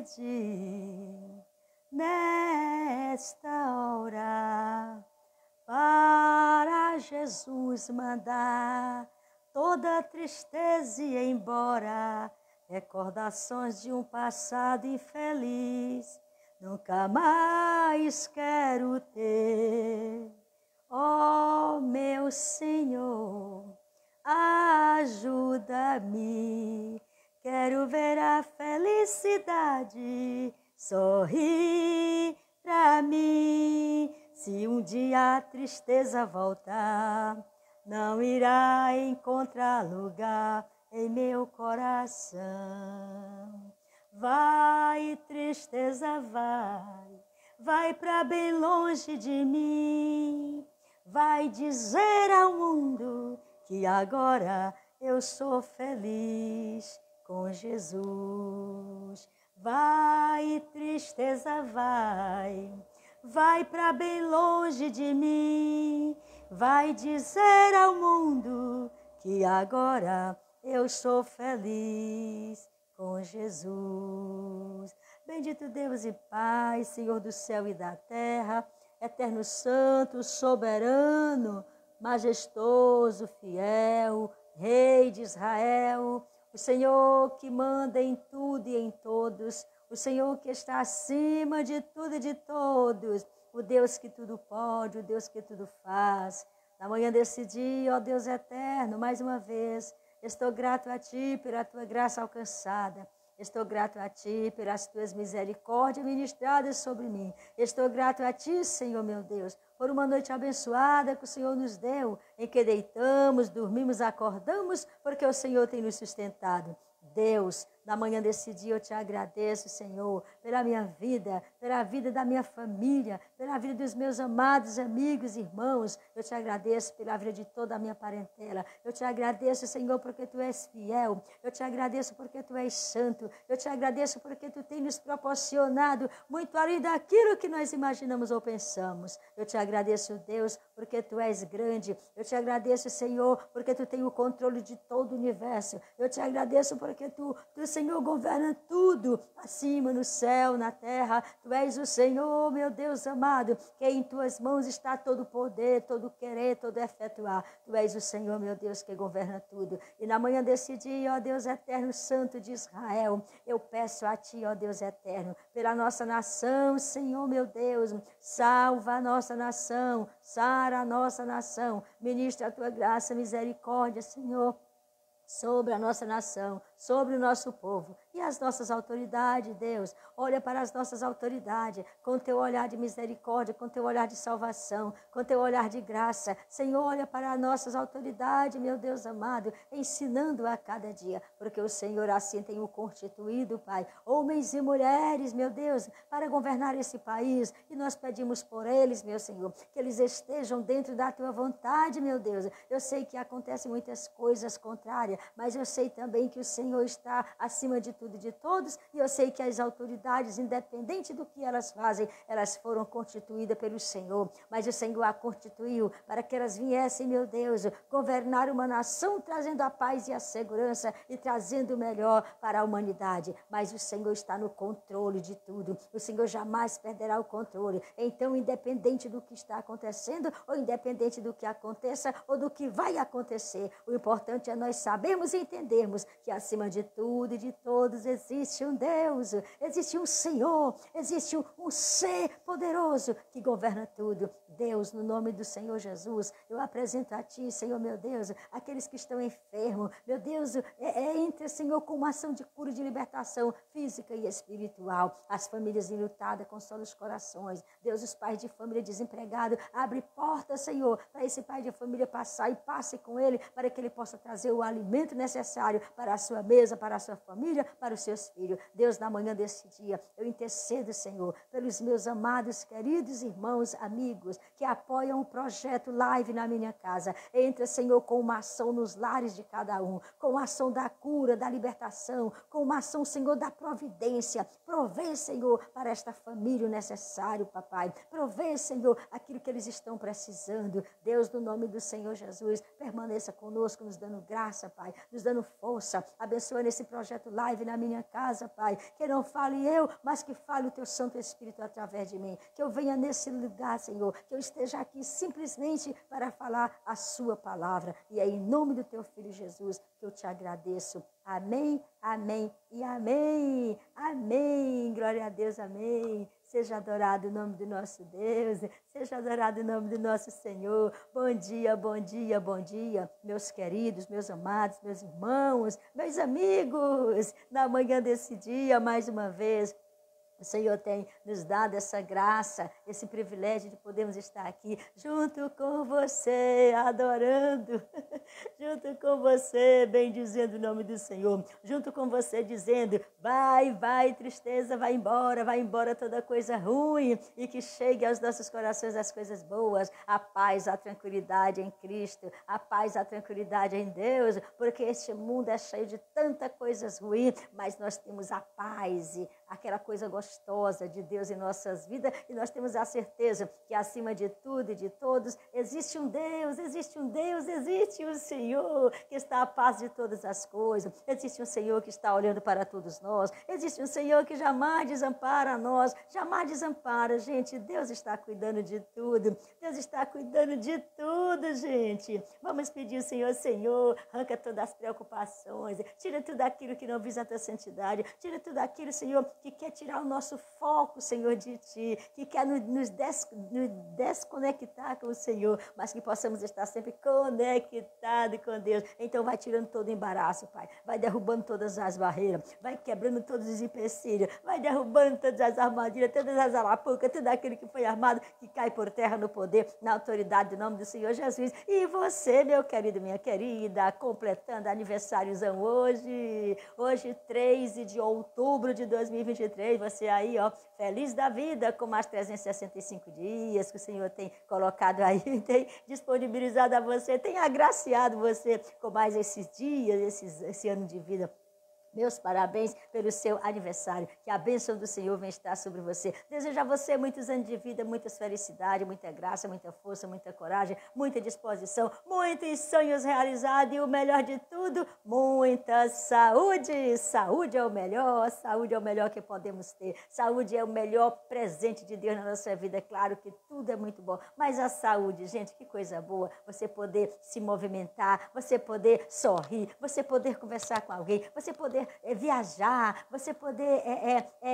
pedir nesta hora para Jesus mandar toda tristeza ir embora, recordações de um passado infeliz, nunca mais quero ter. Ó meu Senhor, ajuda-me, quero ver a felicidade sorrir pra mim. Se um dia a tristeza voltar, não irá encontrar lugar em meu coração. Vai, tristeza, vai pra bem longe de mim. Vai dizer ao mundo que agora eu sou feliz com Jesus. Vai, tristeza, vai pra bem longe de mim. Vai dizer ao mundo que agora eu sou feliz com Jesus. Bendito Deus e Pai, Senhor do céu e da terra, Eterno Santo, soberano, majestoso, fiel, Rei de Israel, o Senhor que manda em tudo e em todos, o Senhor que está acima de tudo e de todos, o Deus que tudo pode, o Deus que tudo faz. Na manhã desse dia, ó Deus eterno, mais uma vez, estou grato a Ti pela Tua graça alcançada. Estou grato a Ti pelas Tuas misericórdias ministradas sobre mim. Estou grato a Ti, Senhor meu Deus, por uma noite abençoada que o Senhor nos deu, em que deitamos, dormimos, acordamos, porque o Senhor tem nos sustentado. Deus, na manhã desse dia eu te agradeço, Senhor, pela minha vida, pela vida da minha família, pela vida dos meus amados amigos e irmãos. Eu te agradeço pela vida de toda a minha parentela. Eu te agradeço, Senhor, porque Tu és fiel. Eu te agradeço porque Tu és santo. Eu te agradeço porque Tu tens nos proporcionado muito além daquilo que nós imaginamos ou pensamos. Eu te agradeço, Deus, porque Tu és grande. Eu te agradeço, Senhor, porque Tu tens o controle de todo o universo. Eu te agradeço porque Tu, Senhor, governa tudo, acima, no céu, na terra. Tu és o Senhor, meu Deus amado, que em Tuas mãos está todo o poder, todo o querer, todo o efetuar. Tu és o Senhor, meu Deus, que governa tudo. E na manhã desse dia, ó Deus eterno, santo de Israel, eu peço a Ti, ó Deus eterno, pela nossa nação, Senhor, meu Deus, salva a nossa nação, sara a nossa nação, ministra a Tua graça, misericórdia, Senhor, sobre a nossa nação, sobre o nosso povo e as nossas autoridades, Deus. Olha para as nossas autoridades com Teu olhar de misericórdia, com Teu olhar de salvação, com Teu olhar de graça. Senhor, olha para as nossas autoridades, meu Deus amado, ensinando a cada dia, porque o Senhor assim tem o constituído, Pai, homens e mulheres, meu Deus, para governar esse país, e nós pedimos por eles, meu Senhor, que eles estejam dentro da Tua vontade, meu Deus. Eu sei que acontecem muitas coisas contrárias, mas eu sei também que o Senhor está acima de tudo e de todos, e eu sei que as autoridades, independente do que elas fazem, elas foram constituídas pelo Senhor, mas o Senhor a constituiu para que elas viessem, meu Deus, governar uma nação, trazendo a paz e a segurança e trazendo o melhor para a humanidade. Mas o Senhor está no controle de tudo, o Senhor jamais perderá o controle. Então, independente do que está acontecendo, ou independente do que aconteça, ou do que vai acontecer, o importante é nós sabermos e entendermos que acima de tudo e de todos existe um Deus, existe um Senhor, existe um ser poderoso que governa tudo. Deus, no nome do Senhor Jesus, eu apresento a Ti, Senhor meu Deus, aqueles que estão enfermos, meu Deus, entre, Senhor, com uma ação de cura e de libertação física e espiritual, as famílias enlutadas, consola os corações, Deus, os pais de família desempregados, abre porta, Senhor, para esse pai de família passar e passe com ele, para que ele possa trazer o alimento necessário para a sua mesa, para a sua família, para os seus filhos. Deus, na manhã desse dia, eu intercedo, Senhor, pelos meus amados, queridos irmãos, amigos, que apoiam o projeto Live na Minha Casa. Entra, Senhor, com uma ação nos lares de cada um, com uma ação da cura, da libertação, com uma ação, Senhor, da providência. Provê, Senhor, para esta família o necessário, papai. Provê, Senhor, aquilo que eles estão precisando. Deus, no nome do Senhor Jesus, permaneça conosco, nos dando graça, Pai, nos dando força. Abençoa nesse projeto Live na Minha Casa, Pai. Que não fale eu, mas que fale o Teu Santo Espírito através de mim. Que eu venha nesse lugar, Senhor, que eu esteja aqui simplesmente para falar a Sua palavra. E é em nome do Teu Filho Jesus que eu te agradeço. Amém, amém e amém. Amém. Glória a Deus, amém. Seja adorado o nome do nosso Deus, seja adorado o nome do nosso Senhor. Bom dia, bom dia, bom dia, meus queridos, meus amados, meus irmãos, meus amigos. Na manhã desse dia, mais uma vez, o Senhor tem nos dado essa graça, esse privilégio de podermos estar aqui junto com você, adorando, junto com você, bendizendo o nome do Senhor, junto com você dizendo, vai, tristeza, vai embora toda coisa ruim e que chegue aos nossos corações as coisas boas, a paz, a tranquilidade em Cristo, a paz, a tranquilidade em Deus, porque este mundo é cheio de tanta coisas ruins, mas nós temos a paz e aquela coisa gostosa de Deus em nossas vidas, e nós temos a certeza que acima de tudo e de todos existe um Deus, existe um Senhor que está à paz de todas as coisas, existe um Senhor que está olhando para todos nós, existe um Senhor que jamais desampara nós, jamais desampara, gente. Deus está cuidando de tudo, Deus está cuidando de tudo, gente. Vamos pedir ao Senhor, arranca todas as preocupações, tira tudo aquilo que não visa a tua santidade, tira tudo aquilo, Senhor, que quer tirar o nosso foco, Senhor, de Ti, que quer nos desconectar com o Senhor, mas que possamos estar sempre conectados com Deus. Então vai tirando todo o embaraço, Pai, vai derrubando todas as barreiras, vai quebrando todos os empecilhos, vai derrubando todas as armadilhas, todas as arapucas, tudo aquilo que foi armado, que cai por terra no poder, na autoridade do nome do Senhor Jesus. E você, meu querido, minha querida, completando aniversáriozão hoje 3 de outubro de 2023, você aí, ó, feliz da vida, com mais 365 dias que o Senhor tem colocado aí, tem disponibilizado a você, tem agraciado você com mais esses dias, esse ano de vida. Meus parabéns pelo seu aniversário. Que a bênção do Senhor venha estar sobre você. Desejo a você muitos anos de vida, muitas felicidades, muita graça, muita força, muita coragem, muita disposição, muitos sonhos realizados e o melhor de tudo, muita saúde. Saúde é o melhor que podemos ter. Saúde é o melhor presente de Deus na nossa vida. É claro que tudo é muito bom, mas a saúde, gente, que coisa boa. Você poder se movimentar, você poder sorrir, você poder conversar com alguém, você poder viajar, você poder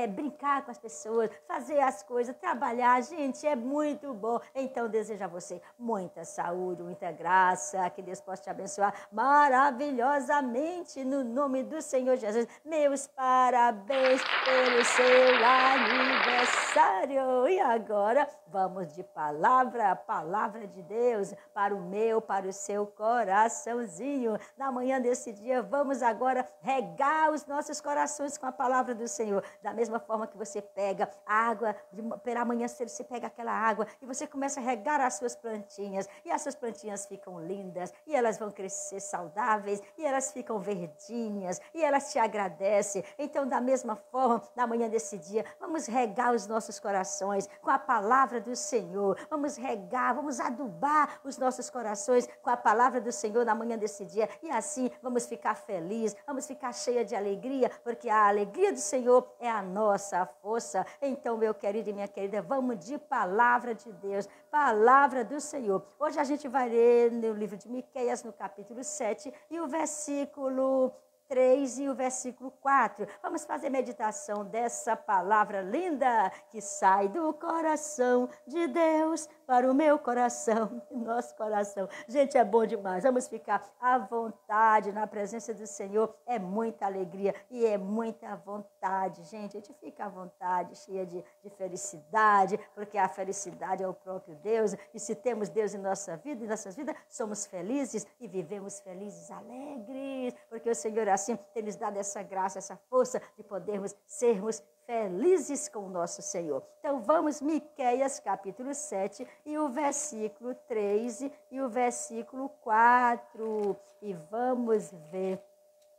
brincar com as pessoas, fazer as coisas, trabalhar, gente, é muito bom. Então desejo a você muita saúde, muita graça, que Deus possa te abençoar maravilhosamente no nome do Senhor Jesus. Meus parabéns pelo seu aniversário. E agora vamos de palavra de Deus para o meu, para o seu coraçãozinho. Na manhã desse dia, vamos agora regar os nossos corações com a palavra do Senhor. Da mesma forma que você pega água, pela manhã você pega aquela água e você começa a regar as suas plantinhas. E as suas plantinhas ficam lindas, e elas vão crescer saudáveis, e elas ficam verdinhas, e elas te agradecem. Então, da mesma forma, na manhã desse dia, vamos regar os nossos corações com a palavra do Senhor. Vamos regar, vamos adubar os nossos corações com a palavra do Senhor na manhã desse dia. E assim, vamos ficar felizes, vamos ficar cheia de alegria, porque a alegria do Senhor é a nossa força. Então, meu querido e minha querida, vamos de palavra de Deus, palavra do Senhor. Hoje a gente vai ler no livro de Miqueias, no capítulo 7, e o versículo 3 e o versículo 4. Vamos fazer meditação dessa palavra linda que sai do coração de Deus para o meu coração, nosso coração. Gente, é bom demais. Vamos ficar à vontade na presença do Senhor. É muita alegria e é muita vontade, gente. A gente fica à vontade, cheia de felicidade, porque a felicidade é o próprio Deus. E se temos Deus em nossa vida, em nossas vidas, somos felizes e vivemos felizes, alegres, porque o Senhor assim tem nos dado essa graça, essa força de podermos sermos felizes com o nosso Senhor. Então vamos, Miqueias capítulo 7 e o versículo 3 e o versículo 4. E vamos ver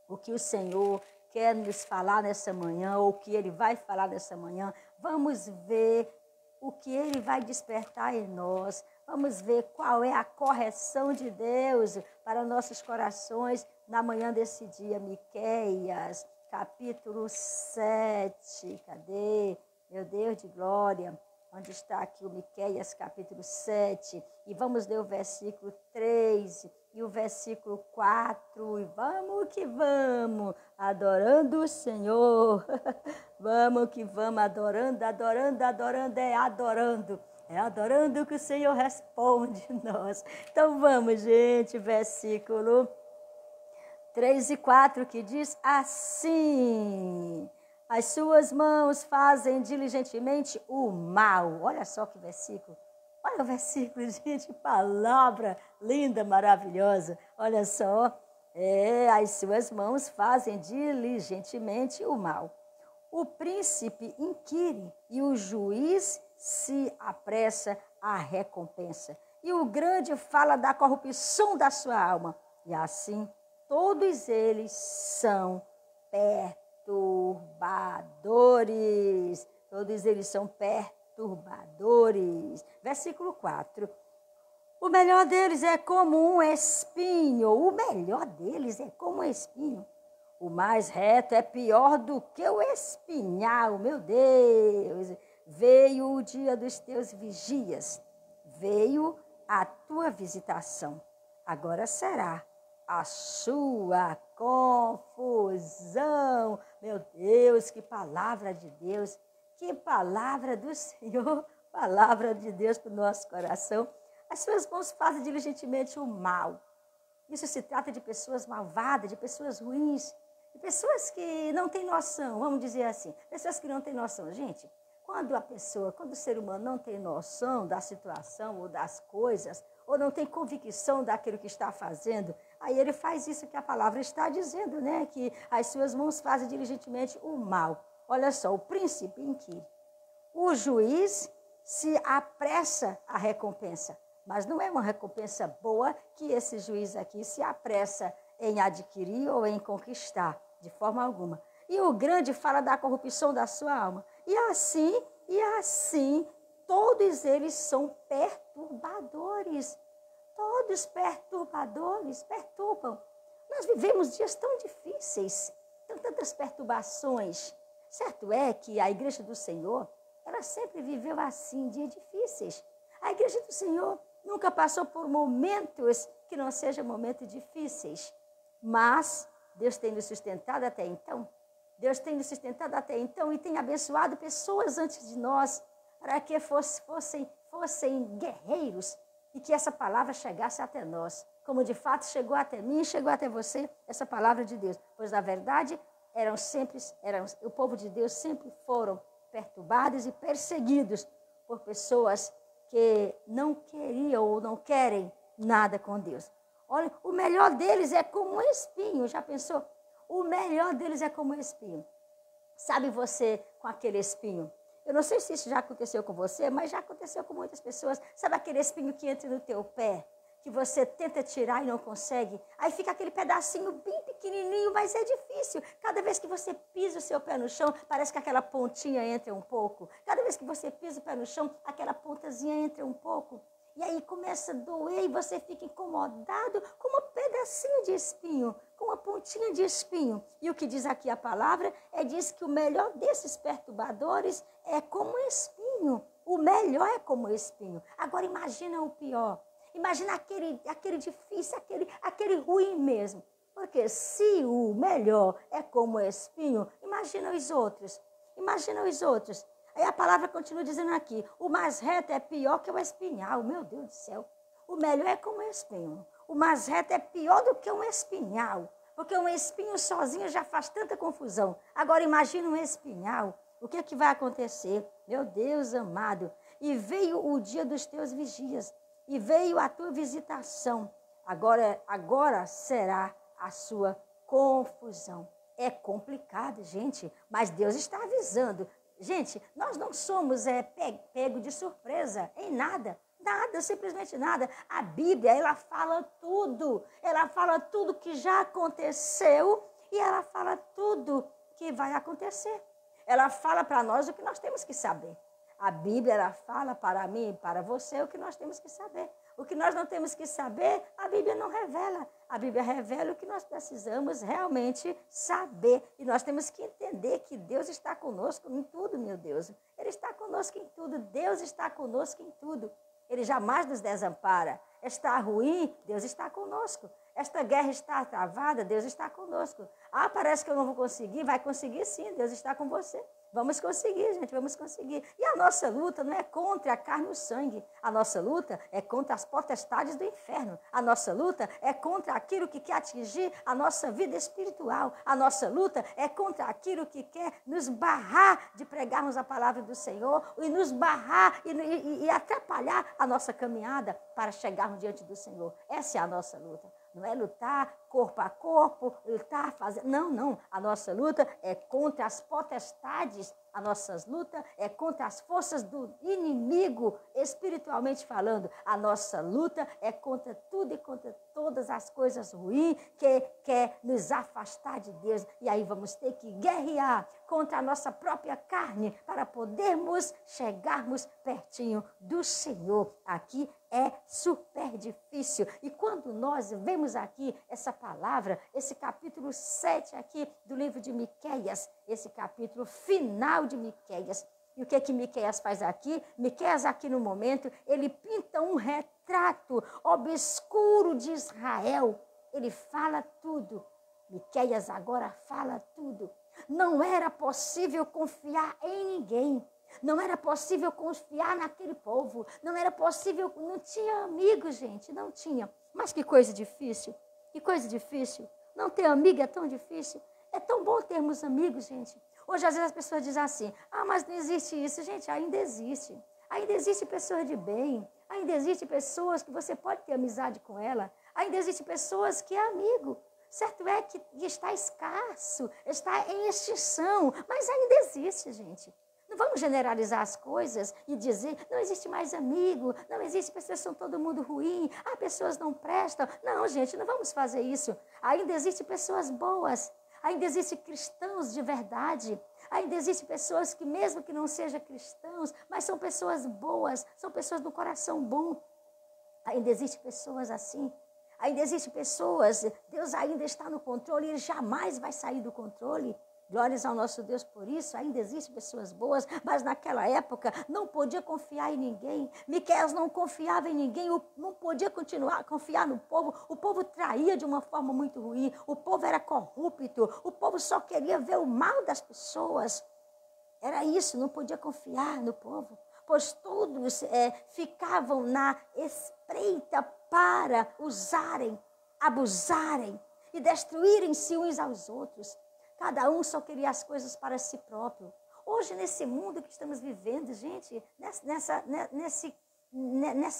o que o Senhor quer nos falar nessa manhã, ou o que Ele vai falar nessa manhã. Vamos ver o que Ele vai despertar em nós. Vamos ver qual é a correção de Deus para nossos corações na manhã desse dia. Miqueias capítulo 7. Cadê? Meu Deus de glória. Onde está aqui o Miqueias capítulo 7? E vamos ler o versículo 3 e o versículo 4. E vamos que vamos, adorando o Senhor. Vamos que vamos, adorando, adorando, adorando, adorando. É adorando que o Senhor responde nós. Então vamos, gente, versículo 3 e 4, que diz assim: as suas mãos fazem diligentemente o mal. Olha só que versículo. Olha o versículo, gente, palavra linda, maravilhosa. Olha só. As suas mãos fazem diligentemente o mal. O príncipe inquire e o juiz se apressa à recompensa. E o grande fala da corrupção da sua alma. E assim, todos eles são perturbadores. Todos eles são perturbadores. Versículo 4. O melhor deles é como um espinho. O melhor deles é como um espinho. O mais reto é pior do que o espinhal. Meu Deus! Veio o dia dos teus vigias. Veio a tua visitação. Agora será a sua confusão. Meu Deus, que palavra de Deus, que palavra do Senhor, palavra de Deus para o nosso coração. As suas mãos fazem diligentemente o mal. Isso se trata de pessoas malvadas, de pessoas ruins, de pessoas que não têm noção, vamos dizer assim, pessoas que não têm noção. Gente, quando o ser humano não tem noção da situação ou das coisas, ou não tem convicção daquilo que está fazendo, aí ele faz isso que a palavra está dizendo, né? Que as suas mãos fazem diligentemente o mal. Olha só, o príncipe inquire. O juiz se apressa à recompensa, mas não é uma recompensa boa que esse juiz aqui se apressa em adquirir ou em conquistar, de forma alguma. E o grande fala da corrupção da sua alma. E assim, todos eles são perturbadores. Todos perturbadores, perturbam. Nós vivemos dias tão difíceis, tantas perturbações. Certo é que a igreja do Senhor, ela sempre viveu assim, dias difíceis. A igreja do Senhor nunca passou por momentos que não sejam momentos difíceis. Mas Deus tem nos sustentado até então. Deus tem nos sustentado até então e tem abençoado pessoas antes de nós para que fossem guerreiros e que essa palavra chegasse até nós. Como de fato chegou até mim, chegou até você, essa palavra de Deus. Pois na verdade, o povo de Deus sempre foram perturbados e perseguidos por pessoas que não queriam ou não querem nada com Deus. Olha, o melhor deles é como um espinho. Já pensou? O melhor deles é como um espinho. Sabe você com aquele espinho? Eu não sei se isso já aconteceu com você, mas já aconteceu com muitas pessoas. Sabe aquele espinho que entra no teu pé, que você tenta tirar e não consegue? Aí fica aquele pedacinho bem pequenininho, mas é difícil. Cada vez que você pisa o seu pé no chão, parece que aquela pontinha entra um pouco. Cada vez que você pisa o pé no chão, aquela pontazinha entra um pouco. E aí começa a doer e você fica incomodado com um pedacinho de espinho, com uma pontinha de espinho. E o que diz aqui a palavra diz que o melhor desses perturbadores é como um espinho. O melhor é como um espinho. Agora imagina o pior. Imagina aquele difícil, aquele ruim mesmo. Porque se o melhor é como espinho, imagina os outros. Imagina os outros. Aí a palavra continua dizendo aqui, o mais reto é pior que o espinhal. Meu Deus do céu. O melhor é como um espinho. O mais reto é pior do que um espinhal. Porque um espinho sozinho já faz tanta confusão. Agora imagina um espinhal. O que é que vai acontecer? Meu Deus amado. E veio o dia dos teus vigias. E veio a tua visitação. Agora será a sua confusão. É complicado, gente, mas Deus está avisando. Gente, nós não somos pego de surpresa em nada. Nada, simplesmente nada. A Bíblia, ela fala tudo. Ela fala tudo que já aconteceu e ela fala tudo que vai acontecer. Ela fala para nós o que nós temos que saber. A Bíblia, ela fala para mim e para você o que nós temos que saber. O que nós não temos que saber, a Bíblia não revela. A Bíblia revela o que nós precisamos realmente saber. E nós temos que entender que Deus está conosco em tudo, meu Deus. Ele está conosco em tudo. Deus está conosco em tudo. Ele jamais nos desampara. Está ruim, Deus está conosco. Esta guerra está travada, Deus está conosco. Ah, parece que eu não vou conseguir. Vai conseguir sim, Deus está com você. Vamos conseguir, gente, vamos conseguir. E a nossa luta não é contra a carne e o sangue. A nossa luta é contra as potestades do inferno. A nossa luta é contra aquilo que quer atingir a nossa vida espiritual. A nossa luta é contra aquilo que quer nos barrar de pregarmos a palavra do Senhor e nos barrar e atrapalhar a nossa caminhada para chegarmos diante do Senhor. Essa é a nossa luta. Não é lutar corpo a corpo, lutar, fazer... Não. A nossa luta é contra as potestades. A nossa luta é contra as forças do inimigo, espiritualmente falando. A nossa luta é contra tudo e contra todas as coisas ruins que quer nos afastar de Deus. E aí vamos ter que guerrear contra a nossa própria carne para podermos chegarmos pertinho do Senhor. Aqui é super difícil. E quando nós vemos aqui essa palavra, esse capítulo 7 aqui do livro de Miqueias, esse capítulo final de Miqueias. E o que Miqueias faz aqui? Miqueias aqui no momento, ele pinta um retrato obscuro de Israel. Ele fala tudo. Miqueias agora fala tudo. Não era possível confiar em ninguém. Não era possível confiar naquele povo. Não era possível, não tinha amigos, gente, não tinha. Mas que coisa difícil. Que coisa difícil. Não ter amigo é tão difícil. É tão bom termos amigos, gente. Hoje, às vezes, as pessoas dizem assim, mas não existe isso. Gente, ainda existe. Ainda existe pessoas de bem. Ainda existe pessoas que você pode ter amizade com ela. Ainda existe pessoas que é amigo. Certo é que está escasso, está em extinção, mas ainda existe, gente. Não vamos generalizar as coisas e dizer, não existe mais amigo, não existe, pessoas são todo mundo ruim, pessoas não prestam. Não, gente, não vamos fazer isso. Ainda existem pessoas boas, ainda existem cristãos de verdade, ainda existem pessoas que mesmo que não sejam cristãos, mas são pessoas boas, são pessoas do coração bom. Ainda existem pessoas assim. Ainda existem pessoas, Deus ainda está no controle, Ele jamais vai sair do controle. Glórias ao nosso Deus por isso. Ainda existem pessoas boas, mas naquela época não podia confiar em ninguém. Miqueias não confiava em ninguém, não podia continuar a confiar no povo. O povo traía de uma forma muito ruim, o povo era corrupto, o povo só queria ver o mal das pessoas. Era isso, não podia confiar no povo, pois todos ficavam na espreita para usarem, abusarem e destruírem-se uns aos outros. Cada um só queria as coisas para si próprio. Hoje, nesse mundo que estamos vivendo, gente, nessa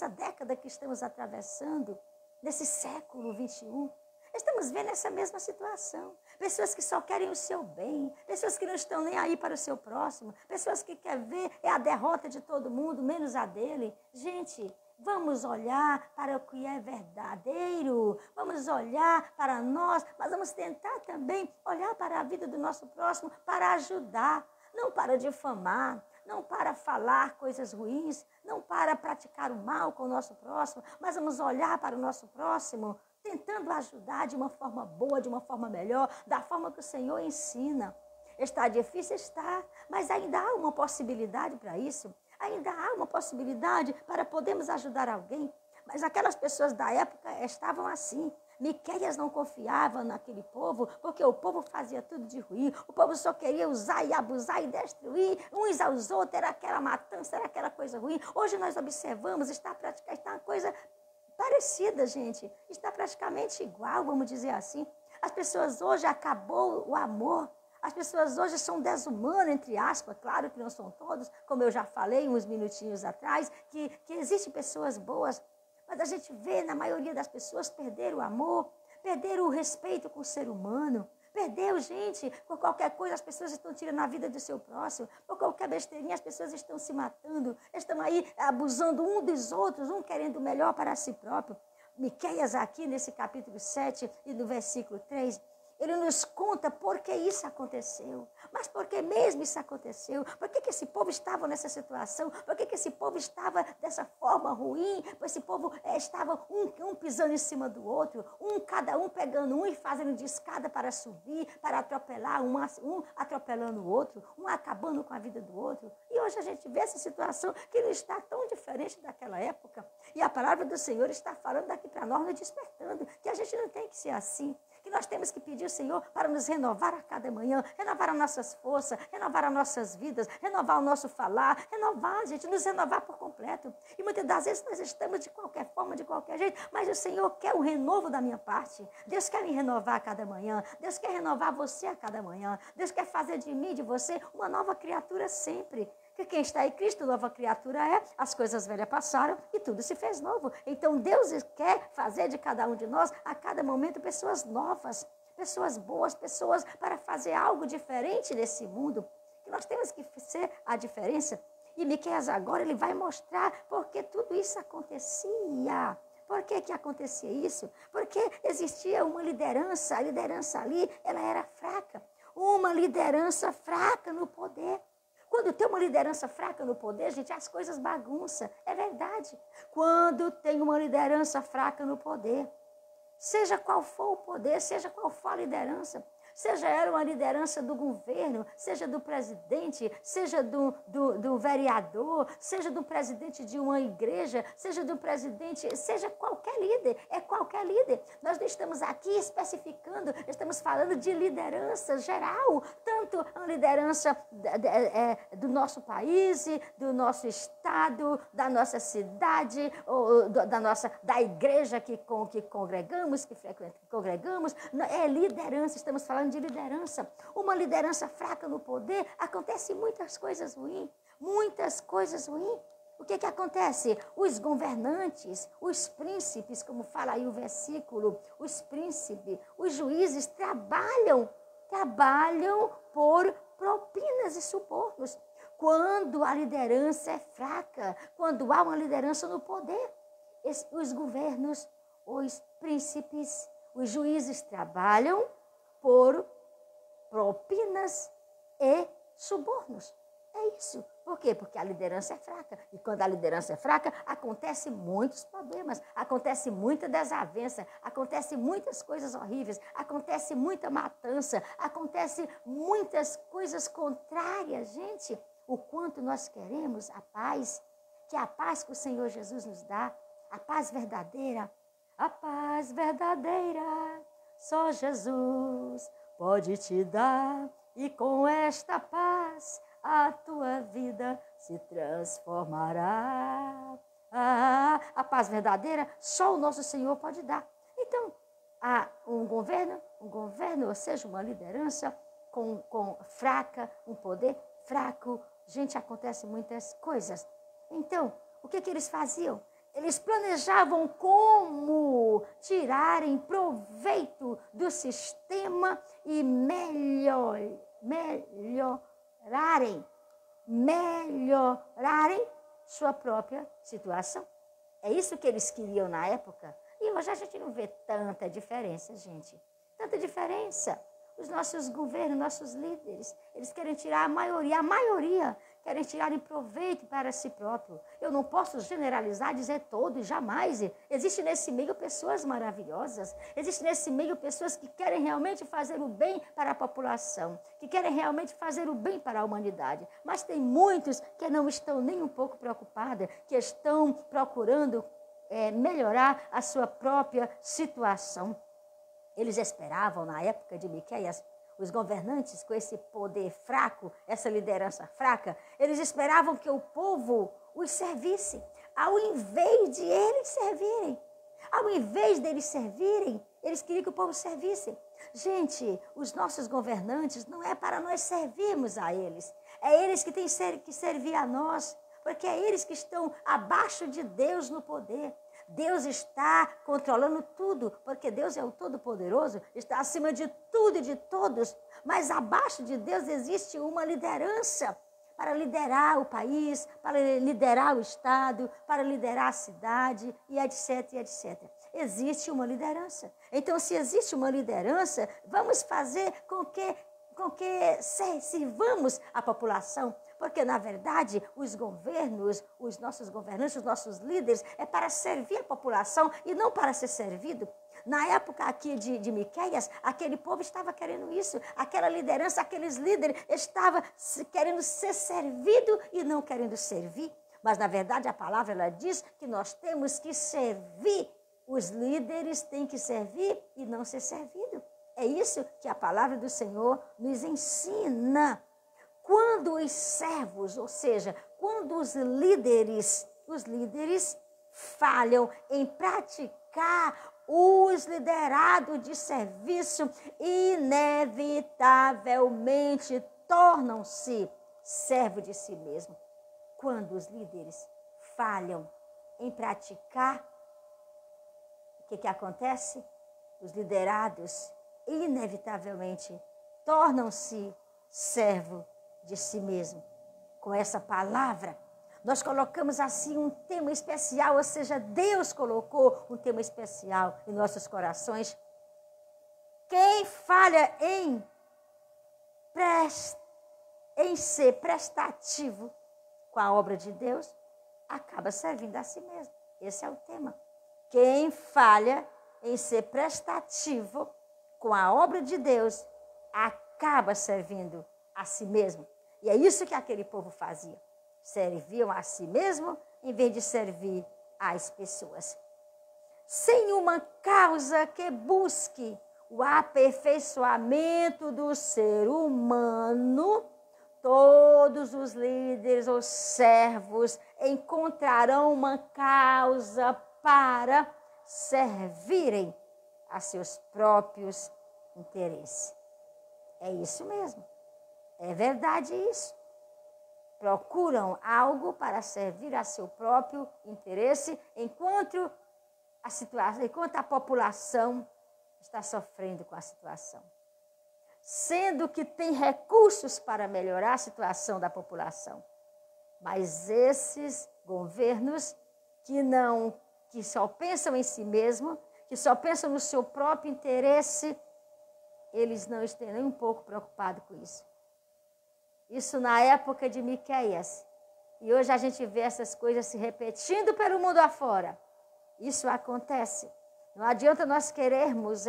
década que estamos atravessando, nesse século 21, estamos vendo essa mesma situação. Pessoas que só querem o seu bem, pessoas que não estão nem aí para o seu próximo, pessoas que querem ver a derrota de todo mundo, menos a dele. Gente, vamos olhar para o que é verdadeiro, vamos olhar para nós, mas vamos tentar também olhar para a vida do nosso próximo para ajudar, não para difamar, não para falar coisas ruins, não para praticar o mal com o nosso próximo, mas vamos olhar para o nosso próximo, tentando ajudar de uma forma boa, de uma forma melhor, da forma que o Senhor ensina. Está difícil? Está, mas ainda há uma possibilidade para isso. Ainda há uma possibilidade para podermos ajudar alguém. Mas aquelas pessoas da época estavam assim. Miqueias não confiava naquele povo, porque o povo fazia tudo de ruim. O povo só queria usar e abusar e destruir uns aos outros. Era aquela matança, era aquela coisa ruim. Hoje nós observamos, está uma coisa parecida, gente. Está praticamente igual, vamos dizer assim. As pessoas hoje, acabou o amor. As pessoas hoje são desumanas, entre aspas, claro que não são todos, como eu já falei uns minutinhos atrás, que existem pessoas boas, mas a gente vê na maioria das pessoas perder o amor, perderam o respeito com o ser humano. Perdeu, gente. Por qualquer coisa, as pessoas estão tirando a vida do seu próximo. Por qualquer besteirinha, as pessoas estão se matando. Estão aí abusando um dos outros, um querendo o melhor para si próprio. Miqueias aqui, nesse capítulo 7 e no versículo 3, ele nos conta por que isso aconteceu. Mas por que mesmo isso aconteceu? Por que esse povo estava nessa situação? Por que esse povo estava dessa forma ruim? Esse povo estava um pisando em cima do outro, cada um pegando um e fazendo de escada para subir, para atropelar, um atropelando o outro, um acabando com a vida do outro. E hoje a gente vê essa situação que não está tão diferente daquela época. E a palavra do Senhor está falando daqui para nós, nos despertando, que a gente não tem que ser assim. Que nós temos que pedir ao Senhor para nos renovar a cada manhã, renovar as nossas forças, renovar as nossas vidas, renovar o nosso falar, renovar, gente, nos renovar por completo. E muitas das vezes nós estamos de qualquer forma, de qualquer jeito, mas o Senhor quer um renovo da minha parte. Deus quer me renovar a cada manhã, Deus quer renovar você a cada manhã, Deus quer fazer de mim, de você, uma nova criatura sempre. Que quem está em Cristo, nova criatura é, as coisas velhas passaram e tudo se fez novo. Então Deus quer fazer de cada um de nós, a cada momento, pessoas novas, pessoas boas, pessoas para fazer algo diferente nesse mundo. Que nós temos que ser a diferença. E Miqueias agora ele vai mostrar por que tudo isso acontecia. Por que acontecia isso? Porque existia uma liderança, a liderança ali, ela era fraca. Uma liderança fraca no poder. Quando tem uma liderança fraca no poder, gente, as coisas bagunçam. É verdade. Quando tem uma liderança fraca no poder, seja qual for o poder, seja qual for a liderança, seja ela uma liderança do governo, seja do presidente, seja do vereador, seja do presidente de uma igreja, seja do presidente, seja qualquer líder, é qualquer líder. Nós não estamos aqui especificando, estamos falando de liderança geral, tanto a liderança do nosso país, do nosso estado, da nossa cidade, ou da igreja que congregamos, que congregamos, é liderança, estamos falando de liderança. Uma liderança fraca no poder, acontece muitas coisas ruins, muitas coisas ruins. O que acontece? Os governantes, os príncipes, como fala aí o versículo, os príncipes, os juízes trabalham por propinas e subornos. Quando a liderança é fraca, quando há uma liderança no poder, os governos, os príncipes, os juízes trabalham por propinas e subornos. É isso. Por quê? Porque a liderança é fraca. E quando a liderança é fraca, acontece muitos problemas, acontece muita desavença, acontece muitas coisas horríveis, acontece muita matança, acontece muitas coisas contrárias, gente. O quanto nós queremos a paz, que é a paz que o Senhor Jesus nos dá, a paz verdadeira. A paz verdadeira, só Jesus pode te dar, e com esta paz a tua vida se transformará. A paz verdadeira só o nosso Senhor pode dar. Então, um governo, ou seja, uma liderança fraca, um poder fraco, gente, acontece muitas coisas. Então, o que eles faziam? Eles planejavam como tirarem proveito do sistema e melhorarem sua própria situação. É isso que eles queriam na época. E hoje a gente não vê tanta diferença, gente. Tanta diferença. Os nossos governos, nossos líderes, eles querem tirar a maioria querem tirarem proveito para si próprio. Eu não posso generalizar, dizer todos, jamais. Existe nesse meio pessoas maravilhosas, existe nesse meio pessoas que querem realmente fazer o bem para a população, que querem realmente fazer o bem para a humanidade. Mas tem muitos que não estão nem um pouco preocupados, que estão procurando melhorar a sua própria situação. Eles esperavam, na época de Miqueias, os governantes com esse poder fraco, essa liderança fraca, eles esperavam que o povo os servisse, ao invés de eles servirem. Ao invés deles servirem, eles queriam que o povo servisse. Gente, os nossos governantes não é para nós servirmos a eles. É eles que têm que servir a nós, porque é eles que estão abaixo de Deus no poder. Deus está controlando tudo, porque Deus é o Todo-Poderoso, está acima de tudo e de todos. Mas abaixo de Deus existe uma liderança para liderar o país, para liderar o Estado, para liderar a cidade, e etc, e etc. Existe uma liderança. Então, se existe uma liderança, vamos fazer com que sirvamos a população. Porque, na verdade, os governos, os nossos governantes, os nossos líderes, é para servir a população e não para ser servido. Na época aqui de Miqueias, aquele povo estava querendo isso. Aquela liderança, aqueles líderes estavam querendo ser servido e não querendo servir. Mas, na verdade, a palavra ela diz que nós temos que servir. Os líderes têm que servir e não ser servido. É isso que a palavra do Senhor nos ensina. Quando os servos, ou seja, quando os líderes falham em praticar os liderados de serviço, inevitavelmente tornam-se servos de si mesmo. Quando os líderes falham em praticar, o que acontece? Os liderados, inevitavelmente, tornam-se servo de si mesmo. Com essa palavra, nós colocamos assim um tema especial, ou seja, Deus colocou um tema especial em nossos corações. Quem falha em ser prestativo com a obra de Deus, acaba servindo a si mesmo. Esse é o tema. Quem falha em ser prestativo com a obra de Deus, acaba servindo a si mesmo. E é isso que aquele povo fazia. Serviam a si mesmo em vez de servir às pessoas. Sem uma causa que busque o aperfeiçoamento do ser humano, todos os líderes ou servos encontrarão uma causa para servirem a seus próprios interesses. É isso mesmo. É verdade isso. Procuram algo para servir a seu próprio interesse, enquanto a população está sofrendo com a situação. Sendo que tem recursos para melhorar a situação da população. Mas esses governos que só pensam em si mesmo, que só pensam no seu próprio interesse, eles não estão nem um pouco preocupados com isso. Isso na época de Miqueias. E hoje a gente vê essas coisas se repetindo pelo mundo afora. Isso acontece. Não adianta nós querermos,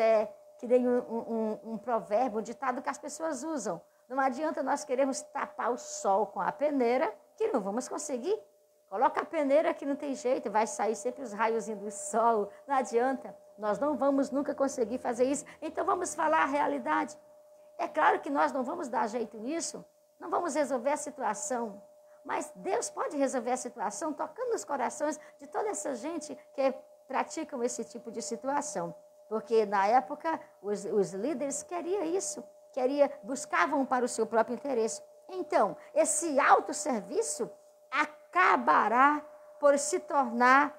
que nem um provérbio, um ditado que as pessoas usam. Não adianta nós querermos tapar o sol com a peneira, que não vamos conseguir. Coloca a peneira que não tem jeito, vai sair sempre os raiozinhos do sol. Não adianta. Nós não vamos nunca conseguir fazer isso. Então vamos falar a realidade. É claro que nós não vamos dar jeito nisso. Não vamos resolver a situação, mas Deus pode resolver a situação tocando nos corações de toda essa gente que praticam esse tipo de situação. Porque na época os líderes queriam isso, buscavam para o seu próprio interesse. Então, esse autosserviço acabará por se tornar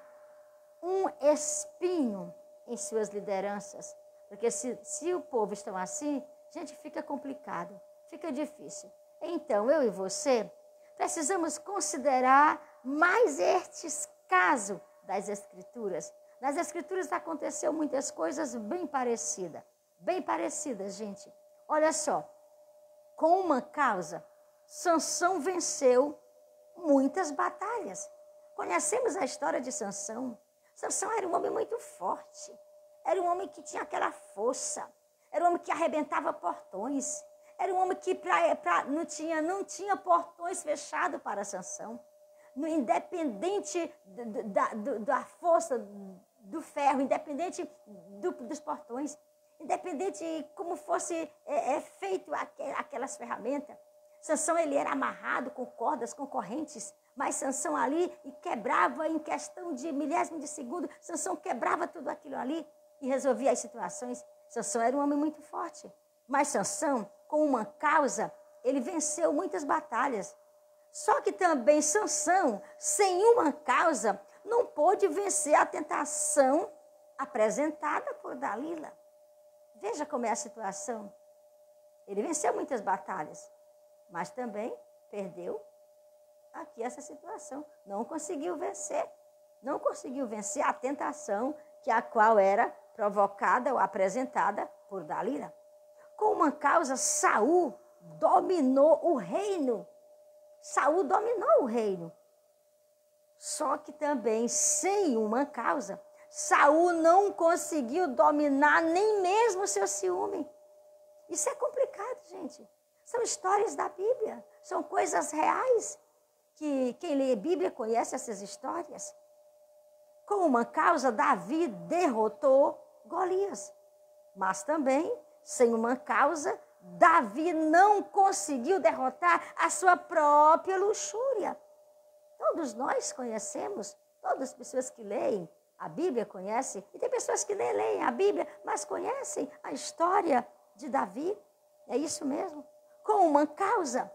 um espinho em suas lideranças. Porque se o povo está assim, gente, fica complicado, fica difícil. Então, eu e você precisamos considerar mais estes casos das Escrituras. Nas Escrituras aconteceu muitas coisas bem parecidas, gente. Olha só, com uma causa, Sansão venceu muitas batalhas. Conhecemos a história de Sansão. Sansão era um homem muito forte, era um homem que tinha aquela força, era um homem que arrebentava portões. Era um homem que não tinha portões fechados para Sansão. Independente da força do ferro, independente dos portões, independente como fosse feito aquelas ferramentas. Sansão ele era amarrado com cordas, com correntes, mas Sansão ali quebrava em questão de milésimos de segundo. Sansão quebrava tudo aquilo ali e resolvia as situações. Sansão era um homem muito forte, mas Sansão, com uma causa, ele venceu muitas batalhas. Só que também Sansão, sem uma causa, não pôde vencer a tentação apresentada por Dalila. Veja como é a situação. Ele venceu muitas batalhas, mas também perdeu aqui essa situação. Não conseguiu vencer. Não conseguiu vencer a tentação que a qual era provocada ou apresentada por Dalila. Com uma causa, Saul dominou o reino. Saul dominou o reino. Só que também, sem uma causa, Saul não conseguiu dominar nem mesmo o seu ciúme. Isso é complicado, gente. São histórias da Bíblia. São coisas reais que quem lê a Bíblia conhece essas histórias. Com uma causa, Davi derrotou Golias. Mas também, sem uma causa, Davi não conseguiu derrotar a sua própria luxúria. Todos nós conhecemos, todas as pessoas que leem a Bíblia conhecem, e tem pessoas que nem leem a Bíblia, mas conhecem a história de Davi. É isso mesmo. Com uma causa,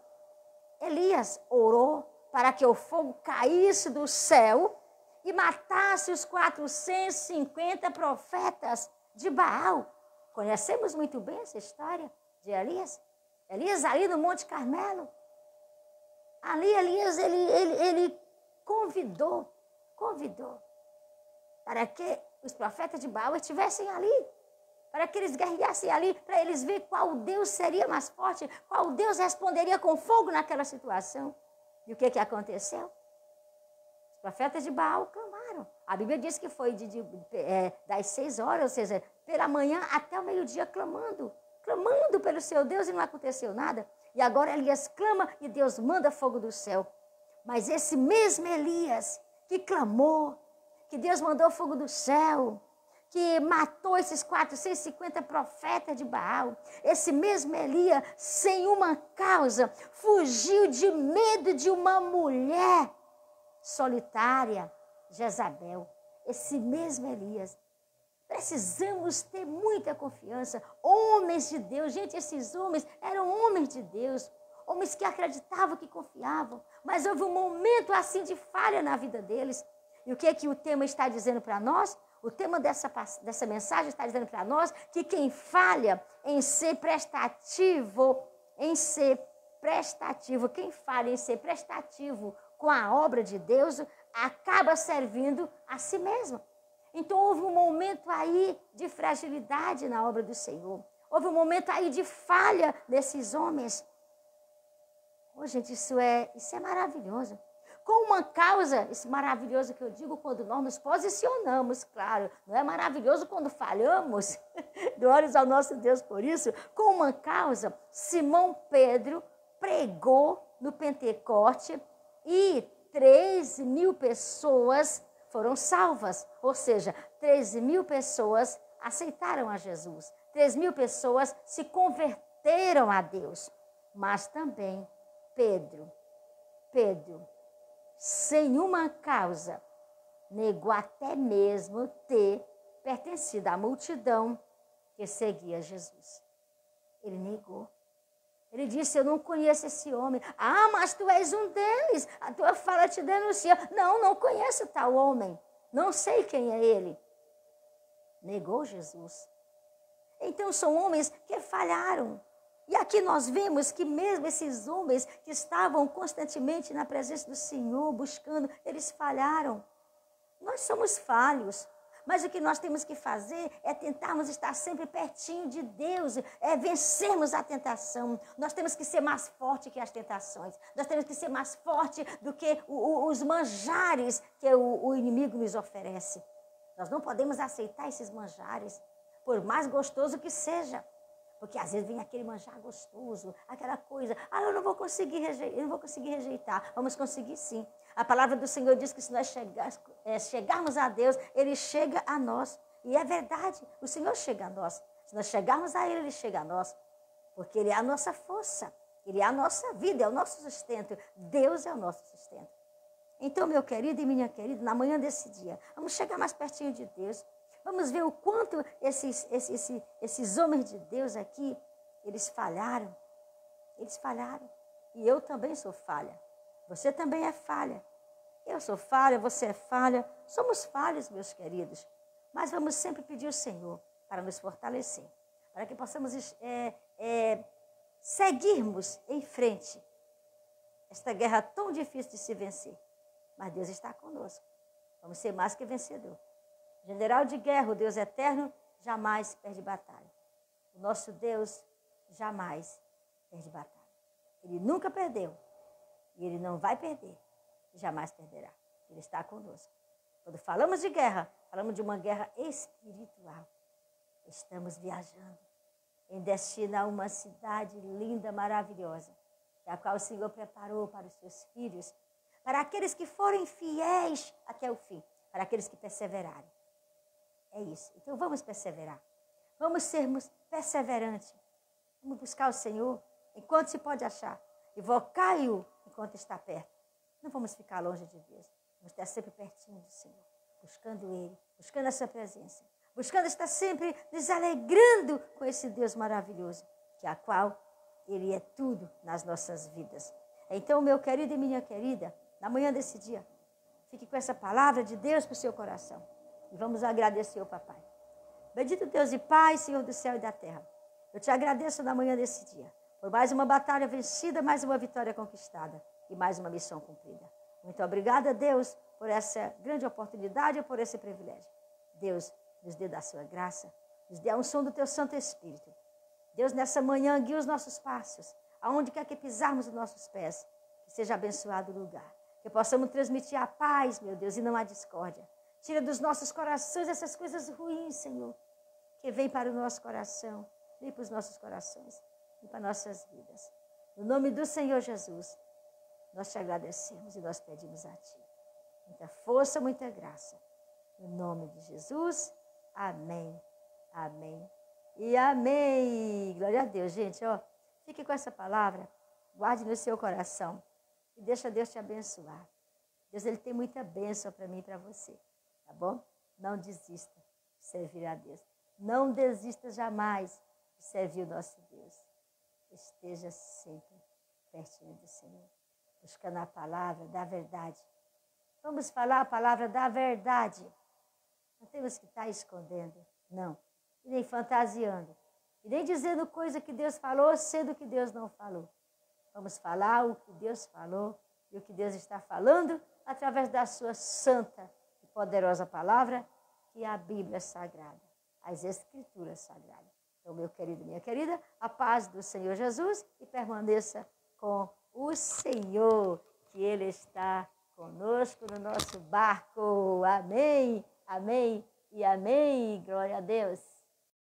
Elias orou para que o fogo caísse do céu e matasse os 450 profetas de Baal. Conhecemos muito bem essa história de Elias. Elias ali no Monte Carmelo. Ali Elias, ele convidou para que os profetas de Baal estivessem ali, para que eles guerreassem ali, para eles verem qual Deus seria mais forte, qual Deus responderia com fogo naquela situação. E o que aconteceu? Os profetas de Baal clamaram. A Bíblia diz que foi das 6 horas, ou seja, pela manhã até o meio-dia clamando pelo seu Deus e não aconteceu nada. E agora Elias clama e Deus manda fogo do céu. Mas esse mesmo Elias que clamou, que Deus mandou fogo do céu, que matou esses 450 profetas de Baal, esse mesmo Elias, sem uma causa, fugiu de medo de uma mulher solitária, Jezabel. Esse mesmo Elias. Precisamos ter muita confiança. Homens de Deus, gente, esses homens eram homens de Deus, homens que acreditavam, que confiavam, mas houve um momento assim de falha na vida deles. E o que o tema está dizendo para nós? O tema dessa mensagem está dizendo para nós que quem falha em ser prestativo, quem falha em ser prestativo com a obra de Deus, acaba servindo a si mesmo. Então houve um momento aí de fragilidade na obra do Senhor. Houve um momento aí de falha desses homens. Oh, gente, isso é maravilhoso. Com uma causa, isso maravilhoso que eu digo quando nós nos posicionamos, claro. Não é maravilhoso quando falhamos. Glórias ao nosso Deus por isso. Com uma causa, Simão Pedro pregou no Pentecoste e 13.000 pessoas foram salvas, ou seja, 13.000 pessoas aceitaram a Jesus. 3.000 pessoas se converteram a Deus. Mas também Pedro, sem uma causa, negou até mesmo ter pertencido à multidão que seguia Jesus. Ele negou. Ele disse, eu não conheço esse homem. Ah, mas tu és um deles. A tua fala te denuncia. Não conheço tal homem. Não sei quem é ele. Negou Jesus. Então são homens que falharam. E aqui nós vemos que mesmo esses homens que estavam constantemente na presença do Senhor, buscando, eles falharam. Nós somos falhos. Mas o que nós temos que fazer é tentarmos estar sempre pertinho de Deus, é vencermos a tentação. Nós temos que ser mais fortes que as tentações. Nós temos que ser mais fortes do que os manjares que o inimigo nos oferece. Nós não podemos aceitar esses manjares, por mais gostoso que seja. Porque às vezes vem aquele manjar gostoso, aquela coisa, eu não vou conseguir rejeitar. Vamos conseguir sim. A palavra do Senhor diz que se nós chegarmos a Deus, Ele chega a nós. E é verdade, o Senhor chega a nós. Se nós chegarmos a Ele, Ele chega a nós. Porque Ele é a nossa força, Ele é a nossa vida, é o nosso sustento. Deus é o nosso sustento. Então, meu querido e minha querida, na manhã desse dia, vamos chegar mais pertinho de Deus. Vamos ver o quanto esses homens de Deus aqui, eles falharam. Eles falharam. E eu também sou falha. Você também é falha. Eu sou falha, você é falha. Somos falhos, meus queridos. Mas vamos sempre pedir ao Senhor para nos fortalecer. Para que possamos seguirmos em frente. Esta guerra tão difícil de se vencer. Mas Deus está conosco. Vamos ser mais que vencedor. General de guerra, o Deus eterno, jamais perde batalha. O nosso Deus jamais perde batalha. Ele nunca perdeu. E Ele não vai perder. E jamais perderá. Ele está conosco. Quando falamos de guerra, falamos de uma guerra espiritual. Estamos viajando em destino a uma cidade linda, maravilhosa, a qual o Senhor preparou para os seus filhos, para aqueles que forem fiéis até o fim, para aqueles que perseverarem. É isso. Então vamos perseverar. Vamos sermos perseverantes. Vamos buscar o Senhor enquanto se pode achar. Invocai-o enquanto está perto. Não vamos ficar longe de Deus. Vamos estar sempre pertinho do Senhor, buscando Ele, buscando a sua presença, buscando estar sempre nos alegrando com esse Deus maravilhoso, que a qual Ele é tudo nas nossas vidas. Então, meu querido e minha querida, na manhã desse dia, fique com essa palavra de Deus para o seu coração. E vamos agradecer ao Papai. Bendito Deus e Pai, Senhor do céu e da terra. Eu te agradeço na manhã desse dia, por mais uma batalha vencida, mais uma vitória conquistada e mais uma missão cumprida. Muito obrigada, Deus, por essa grande oportunidade e por esse privilégio. Deus, nos dê da sua graça, nos dê a unção do teu Santo Espírito. Deus, nessa manhã, guia os nossos passos, aonde quer que pisarmos os nossos pés, que seja abençoado o lugar, que possamos transmitir a paz, meu Deus, e não a discórdia. Tira dos nossos corações essas coisas ruins, Senhor, que vêm para o nosso coração, vem para os nossos corações e para nossas vidas. No nome do Senhor Jesus, nós te agradecemos e nós pedimos a Ti. Muita força, muita graça. No nome de Jesus, amém, amém e amém. Glória a Deus, gente. Ó, fique com essa palavra, guarde no seu coração e deixa Deus te abençoar. Deus, Ele tem muita bênção para mim e para você, tá bom? Não desista de servir a Deus. Não desista jamais de servir o nosso Deus. Esteja sempre pertinho do Senhor, buscando a palavra da verdade. Vamos falar a palavra da verdade. Não temos que estar escondendo, não. E nem fantasiando. E nem dizendo coisa que Deus falou, sendo que Deus não falou. Vamos falar o que Deus falou e o que Deus está falando através da sua santa e poderosa palavra, que é a Bíblia Sagrada, as Escrituras Sagradas. Então, meu querido e minha querida, a paz do Senhor Jesus e permaneça com o Senhor, que Ele está conosco no nosso barco. Amém, amém e amém. Glória a Deus.